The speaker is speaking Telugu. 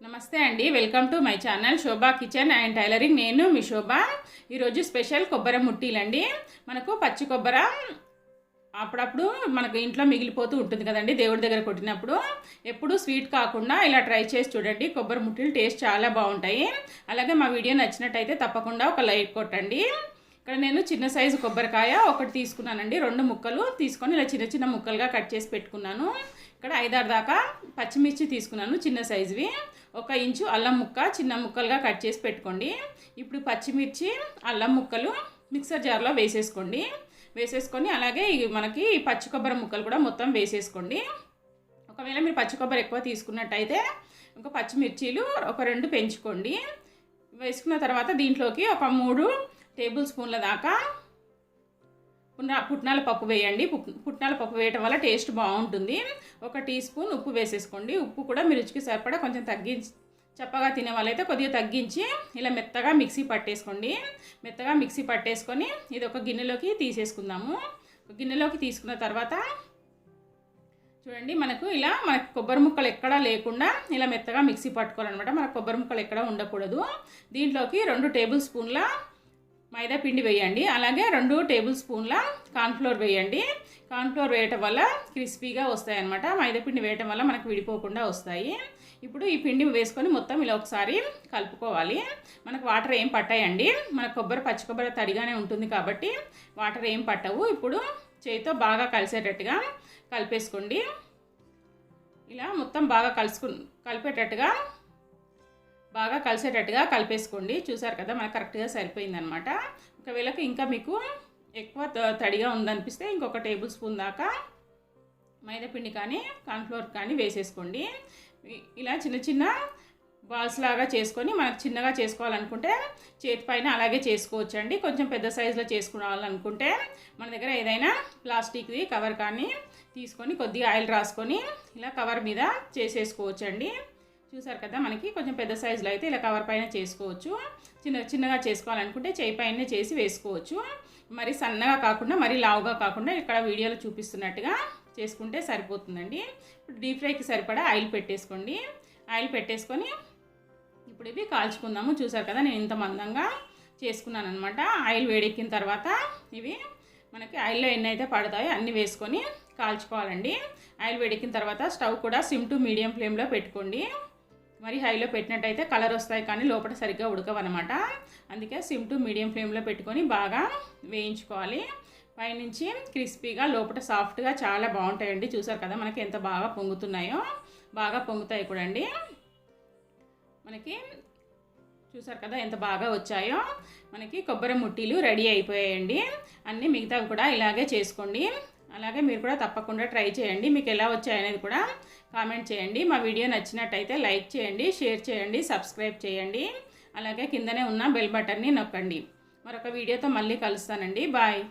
నమస్తే అండి, welcome to my channel Shobha kitchen and tailoring. నేను మీ శోభ. ఈరోజు స్పెషల్ కొబ్బరి ముట్టీలండి. మనకు పచ్చి కొబ్బరి అప్పుడప్పుడు మనకు ఇంట్లో మిగిలిపోతూ ఉంటుంది కదండి, దేవుడి దగ్గర కొట్టినప్పుడు. ఎప్పుడు స్వీట్ కాకుండా ఇలా ట్రై చేసి చూడండి. కొబ్బరి ముట్టీలు టేస్ట్ చాలా బాగుంటాయి. అలాగే మా వీడియో నచ్చినట్టయితే తప్పకుండా ఒక లైక్ కొట్టండి. ఇక్కడ నేను చిన్న సైజు కొబ్బరికాయ ఒకటి తీసుకున్నానండి. 2 ముక్కలు తీసుకొని ఇలా చిన్న చిన్న ముక్కలుగా కట్ చేసి పెట్టుకున్నాను. ఇక్కడ 5-6 దాకా పచ్చిమిర్చి తీసుకున్నాను, చిన్న సైజువి. 1 ఇంచు అల్లం ముక్క చిన్న ముక్కలుగా కట్ చేసి పెట్టుకోండి. ఇప్పుడు పచ్చిమిర్చి అల్లం ముక్కలు మిక్సర్ జార్లో వేసేసుకొని అలాగే మనకి పచ్చి కొబ్బరి ముక్కలు కూడా మొత్తం వేసేసుకోండి. ఒకవేళ మీరు పచ్చి కొబ్బరి ఎక్కువ తీసుకున్నట్టయితే ఒక పచ్చిమిర్చీలు ఒక 2 పెంచుకోండి. వేసుకున్న తర్వాత దీంట్లోకి ఒక 3 టేబుల్ స్పూన్ల దాకా పుట్నాల పప్పు వేయండి. పుట్నాల పప్పు వేయటం వల్ల టేస్ట్ బాగుంటుంది. 1 టీ స్పూన్ ఉప్పు వేసేసుకోండి. ఉప్పు కూడా మీ రుచికి సరిపడా కొంచెం తగ్గించి, చప్పగా తినే వాళ్ళైతే కొద్దిగా తగ్గించి ఇలా మెత్తగా మిక్సీ పట్టేసుకోండి. మెత్తగా మిక్సీ పట్టేసుకొని ఇది ఒక గిన్నెలోకి తీసేసుకుందాము. గిన్నెలోకి తీసుకున్న తర్వాత చూడండి, మనకు కొబ్బరి ముక్కలు ఎక్కడా లేకుండా ఇలా మెత్తగా మిక్సీ పట్టుకోవాలన్నమాట. మనకు కొబ్బరి ముక్కలు ఎక్కడా ఉండకూడదు. దీంట్లోకి 2 టేబుల్ స్పూన్ల మైదా పిండి వేయండి. అలాగే 2 టేబుల్ స్పూన్ల కార్న్ఫ్లోర్ వేయండి. కార్న్ఫ్లోర్ వేయటం వల్ల క్రిస్పీగా వస్తాయి అన్నమాట. మైదా పిండి వేయటం వల్ల మనకు విడిపోకుండా వస్తాయి. ఇప్పుడు ఈ పిండి వేసుకొని మొత్తం ఇలా ఒకసారి కలుపుకోవాలి. మనకు వాటర్ ఏం పట్టాయండి, మన పచ్చి కొబ్బరి తడిగానే ఉంటుంది కాబట్టి వాటర్ ఏం పట్టవు. ఇప్పుడు చేతితో బాగా కలిసేటట్టుగా కలిపేసుకోండి. ఇలా మొత్తం బాగా కలిసేటట్టుగా కలిపేసుకోండి. చూసారు కదా, మనకు కరెక్ట్గా సరిపోయిందనమాట. ఒకవేళ ఇంకా మీకు ఎక్కువ తడిగా ఉందనిపిస్తే ఇంకొక టేబుల్ స్పూన్ దాకా మైదాపిండి కానీ కార్న్ఫ్లోర్ కానీ వేసేసుకోండి. ఇలా చిన్న చిన్న బాల్స్ లాగా చేసుకొని మనకు చిన్నగా చేసుకోవాలనుకుంటే చేతి పైన అలాగే చేసుకోవచ్చు అండి. కొంచెం పెద్ద సైజులో చేసుకోవాలనుకుంటే మన దగ్గర ఏదైనా ప్లాస్టిక్ది కవర్ కానీ తీసుకొని కొద్దిగా ఆయిల్ రాసుకొని ఇలా కవర్ మీద చేసేసుకోవచ్చు అండి. చూసారు కదా, మనకి కొంచెం పెద్ద సైజులో అయితే ఇలా కవర్ పైన చేసుకోవచ్చు. చిన్నగా చేసుకోవాలనుకుంటే చేయి పైన చేసి వేసుకోవచ్చు. మరి సన్నగా కాకుండా మరీ లావుగా కాకుండా ఇక్కడ వీడియోలో చూపిస్తున్నట్టుగా చేసుకుంటే సరిపోతుందండి. ఇప్పుడు డీప్ ఫ్రైకి సరిపడా ఆయిల్ పెట్టేసుకోండి. ఆయిల్ పెట్టేసుకొని ఇప్పుడు ఇవి కాల్చుకుందాము. చూసారు కదా, నేను ఇంత మందంగా చేసుకున్నాను అనమాట. ఆయిల్ వేడెక్కిన తర్వాత ఇవి మనకి ఆయిల్లో ఎన్ని అయితే పడతాయో అన్నీ వేసుకొని కాల్చుకోవాలండి. ఆయిల్ వేడెక్కిన తర్వాత స్టవ్ కూడా సిమ్ టు మీడియం ఫ్లేమ్లో పెట్టుకోండి. మరి హైలో పెట్టినట్టయితే కలర్ వస్తాయి కానీ లోపల సరిగ్గా ఉడకవన్నమాట. అందుకే సిమ్ టు మీడియం ఫ్లేమ్లో పెట్టుకొని బాగా వేయించుకోవాలి. పైనుంచి క్రిస్పీగా లోపల సాఫ్ట్గా చాలా బాగుంటాయండి. చూసారు కదా, మనకి ఎంత బాగా పొంగుతున్నాయో, బాగా పొంగుతాయి కూడా అండి. మనకి చూసారు కదా ఎంత బాగా వచ్చాయో. మనకి కొబ్బరి ముట్టీలు రెడీ అయిపోయాయండి. అన్నీ మిగతావి కూడా ఇలాగే చేసుకోండి. అలాగే మీరు కూడా తప్పకుండా ట్రై చేయండి. మీకు ఎలా వచ్చాయనేది కూడా కామెంట్ చేయండి. మా వీడియో నచ్చినట్టయితే లైక్ చేయండి, షేర్ చేయండి, సబ్స్క్రైబ్ చేయండి. అలాగే కిందనే ఉన్న బెల్ బటన్ని నొక్కండి. మరొక వీడియోతో మళ్ళీ కలుస్తానండి. బాయ్.